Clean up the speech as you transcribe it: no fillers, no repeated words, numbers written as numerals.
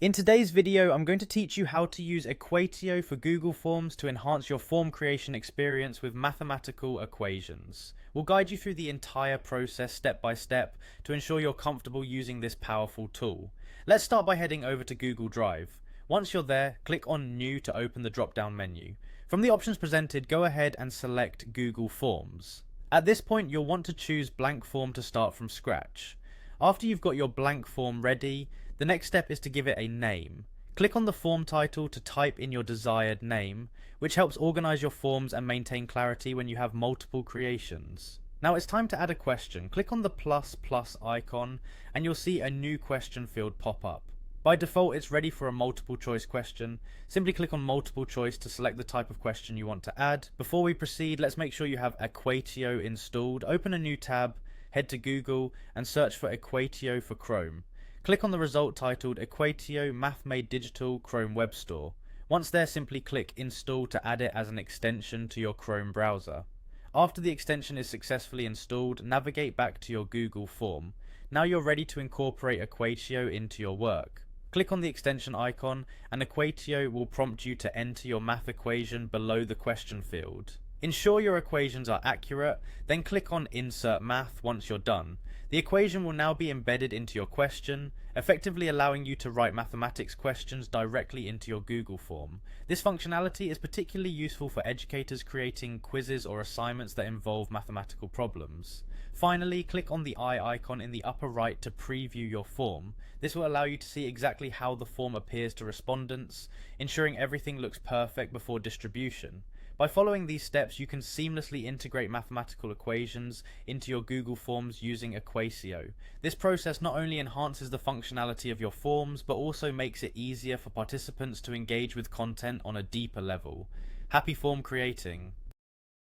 In today's video, I'm going to teach you how to use Equatio for Google Forms to enhance your form creation experience with mathematical equations. We'll guide you through the entire process step by step to ensure you're comfortable using this powerful tool. Let's start by heading over to Google Drive. Once you're there, click on New to open the drop-down menu. From the options presented, go ahead and select Google Forms. At this point, you'll want to choose Blank Form to start from scratch. After you've got your blank form ready, the next step is to give it a name. Click on the form title to type in your desired name, which helps organize your forms and maintain clarity when you have multiple creations. Now it's time to add a question. Click on the plus icon and you'll see a new question field pop up. By default, it's ready for a multiple choice question. Simply click on multiple choice to select the type of question you want to add. Before we proceed, let's make sure you have Equatio installed. Open a new tab, head to Google and search for Equatio for Chrome. Click on the result titled Equatio Math Made Digital Chrome Web Store. Once there, simply click Install to add it as an extension to your Chrome browser. After the extension is successfully installed, navigate back to your Google form. Now you're ready to incorporate Equatio into your work. Click on the extension icon and Equatio will prompt you to enter your math equation below the question field. Ensure your equations are accurate, then click on Insert Math once you're done. The equation will now be embedded into your question, effectively allowing you to write mathematics questions directly into your Google form. This functionality is particularly useful for educators creating quizzes or assignments that involve mathematical problems. Finally, click on the eye icon in the upper right to preview your form. This will allow you to see exactly how the form appears to respondents, ensuring everything looks perfect before distribution. By following these steps, you can seamlessly integrate mathematical equations into your Google Forms using Equatio. This process not only enhances the functionality of your forms, but also makes it easier for participants to engage with content on a deeper level. Happy form creating!